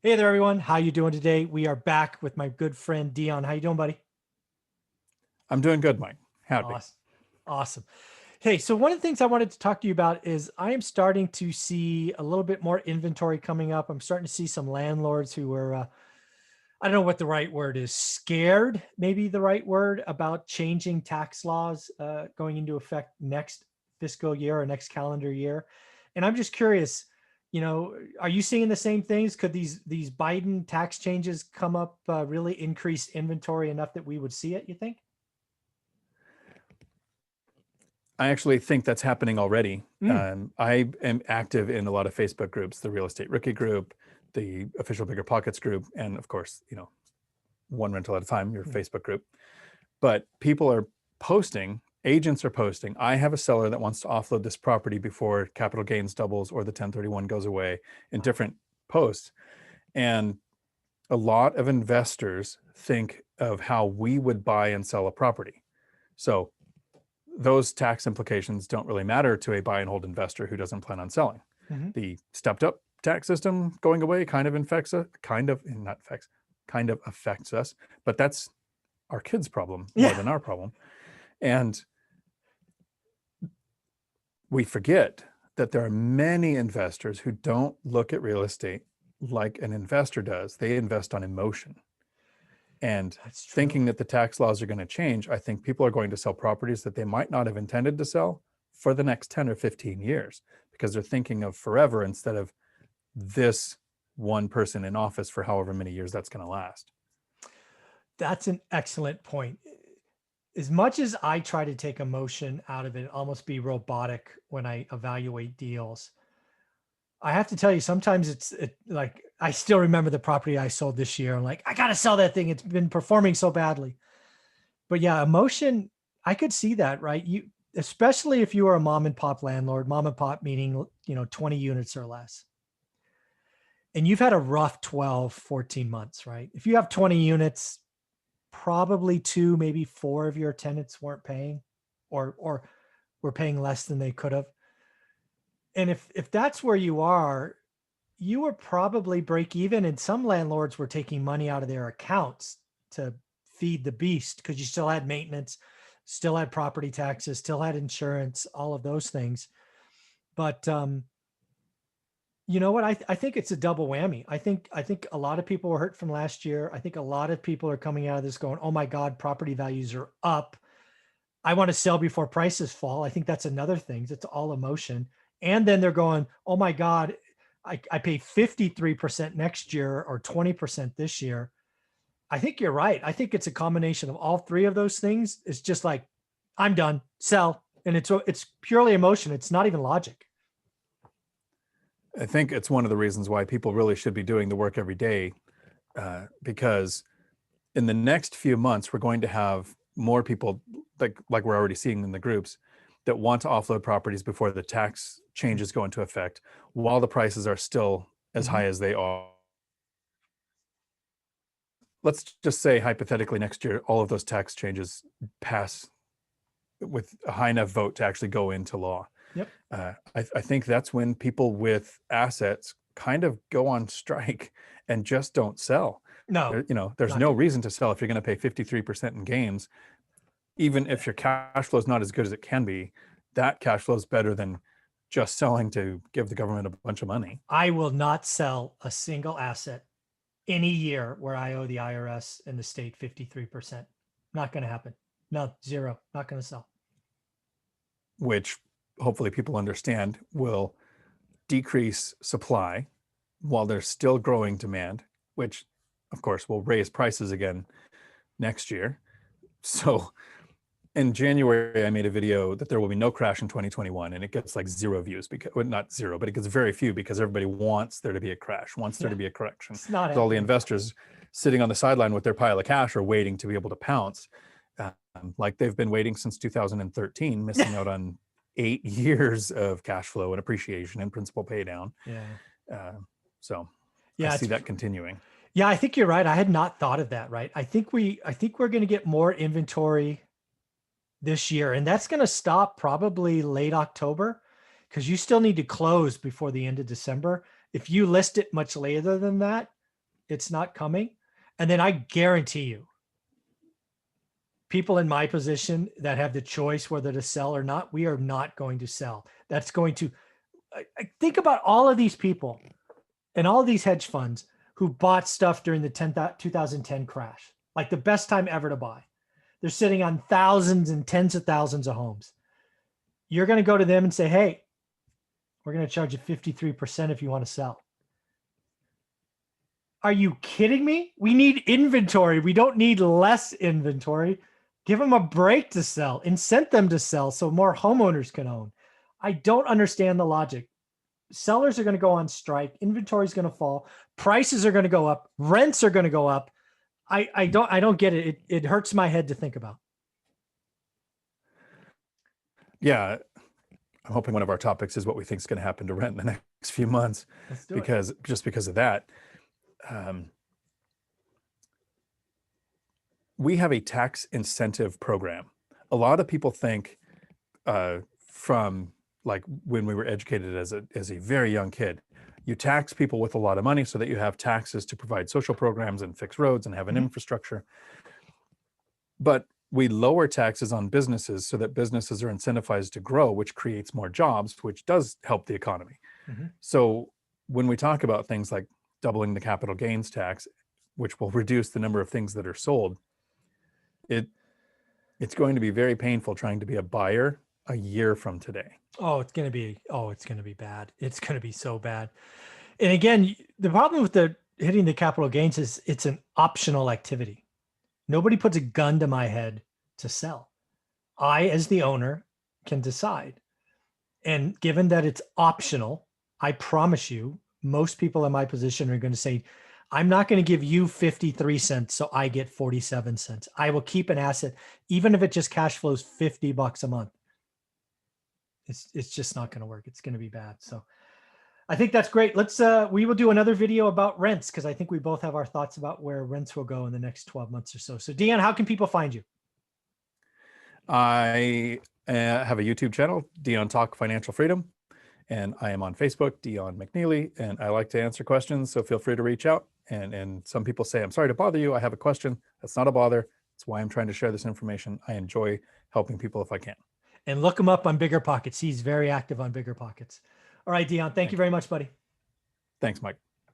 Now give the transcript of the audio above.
Hey there, everyone. How you doing today? We are back with my good friend Dion. How you doing, buddy? I'm doing good, Mike. Howdy. Awesome. Awesome. Hey, so one of the things I wanted to talk to you about is I am starting to see a little bit more inventory coming up. I'm starting to see some landlords who are, I don't know what the right word is, scared, maybe the right word, about changing tax laws going into effect next fiscal year or next calendar year. And I'm just curious, are you seeing the same things? Could these Biden tax changes come up, really increase inventory enough that we would see it, you think? I actually think that's happening already. Mm, I am active in a lot of Facebook groups, the Real Estate Rookie group, the Official Bigger Pockets group, and of course, one rental at a time, your mm, Facebook group. But people are posting, agents are posting, I have a seller that wants to offload this property before capital gains doubles or the 1031 goes away in different posts. And a lot of investors think of how we would buy and sell a property. So those tax implications don't really matter to a buy and hold investor who doesn't plan on selling. mhm. The stepped up tax system going away kind of kind of affects us, but that's our kids' problem more Yeah, than our problem. And we forget that there are many investors who don't look at real estate like an investor does. They invest on emotion. And that's true. thinking that the tax laws are going to change, I think people are going to sell properties that they might not have intended to sell for the next 10 or 15 years because they're thinking of forever instead of this one person in office for however many years that's going to last. That's an excellent point. As much as I try to take emotion out of it, almost be robotic when I evaluate deals, I have to tell you, sometimes like I still remember the property I sold this year. I'm like, I gotta sell that thing. It's been performing so badly. But yeah, emotion, I could see that, right? Especially if you are a mom and pop landlord, mom and pop meaning, 20 units or less. And you've had a rough 12, 14 months, right? If you have 20 units, probably two, maybe four of your tenants weren't paying or were paying less than they could have. And if that's where you are, you were probably break even, and some landlords were taking money out of their accounts to feed the beast because you still had maintenance, still had property taxes, still had insurance, all of those things. But you know what? I think it's a double whammy. I think a lot of people were hurt from last year. I think a lot of people are coming out of this going, "Oh my God, property values are up. I want to sell before prices fall." I think that's another thing. It's all emotion. And then they're going, "Oh my God, I pay 53% next year or 20% this year." I think you're right. I think it's a combination of all three of those things. It's just like, I'm done, sell. And it's purely emotion. It's not even logic. I think it's one of the reasons why people really should be doing the work every day, because in the next few months, we're going to have more people like we're already seeing in the groups that want to offload properties before the tax changes go into effect while the prices are still as Mhm. high as they are. Let's just say hypothetically next year, all of those tax changes pass with a high enough vote to actually go into law. Yep. I think that's when people with assets kind of go on strike and just don't sell. No, There's not no good. reason to sell if you're going to pay 53% in gains, even if your cash flow is not as good as it can be. That cash flow is better than just selling to give the government a bunch of money. I will not sell a single asset any year where I owe the IRS and the state 53%. Not going to happen. No, zero. Not going to sell. Which hopefully people understand will decrease supply while there's still growing demand, which of course will raise prices again next year. So in January, I made a video that there will be no crash in 2021, and it gets like 0 views because, well, not zero, but it gets very few because everybody wants there to be a crash, wants there Yeah, to be a correction. it's not Because all the happening. investors sitting on the sideline with their pile of cash are waiting to be able to pounce, like they've been waiting since 2013, missing out on 8 years of cash flow and appreciation and principal pay down. Yeah. Uh, so I Yeah, see that continuing. yeah, I think you're right. I had not thought of that, right? I think we're going to get more inventory this year, and that's going to stop probably late October because you still need to close before the end of December. If you list it much later than that, it's not coming. And then I guarantee you, people in my position that have the choice whether to sell or not, we are not going to sell. That's going to, I think about all of these people and all of these hedge funds who bought stuff during the 2010 crash, like the best time ever to buy. They're sitting on thousands and tens of thousands of homes. You're going to go to them and say, hey, we're going to charge you 53% if you want to sell. Are you kidding me? We need inventory. We don't need less inventory. Give them a break to sell, incent them to sell so more homeowners can own. I don't understand the logic. Sellers are going to go on strike. Inventory is going to fall. Prices are going to go up. Rents are going to go up. I don't get it. It hurts my head to think about. Yeah. I'm hoping one of our topics is what we think is going to happen to rent in the next few months, because of that. We have a tax incentive program. A lot of people think from like when we were educated as a very young kid, you tax people with a lot of money so that you have taxes to provide social programs and fix roads and have an infrastructure. But we lower taxes on businesses so that businesses are incentivized to grow, which creates more jobs, which does help the economy. So when we talk about things like doubling the capital gains tax, which will reduce the number of things that are sold, it's going to be very painful trying to be a buyer a year from today. Oh, it's going to be bad. It's going to be so bad. And again, the problem with hitting the capital gains is it's an optional activity. Nobody puts a gun to my head to sell. I, as the owner, can decide. And given that it's optional, I promise you, most people in my position are going to say, I'm not going to give you 53 cents so I get 47 cents. I will keep an asset, even if it just cash flows $50 a month. It's just not going to work. It's going to be bad. So I think that's great. We will do another video about rents, because I think we both have our thoughts about where rents will go in the next 12 months or so. So Dion, how can people find you? I have a YouTube channel, Dion Talk Financial Freedom, and I am on Facebook, Dion McNeely, and I like to answer questions. So feel free to reach out. And some people say, I'm sorry to bother you. I have a question. That's not a bother. That's why I'm trying to share this information. I enjoy helping people if I can. And look him up on Bigger Pockets. He's very active on Bigger Pockets. All right, Dion, thank you very much, buddy. Thanks, Mike.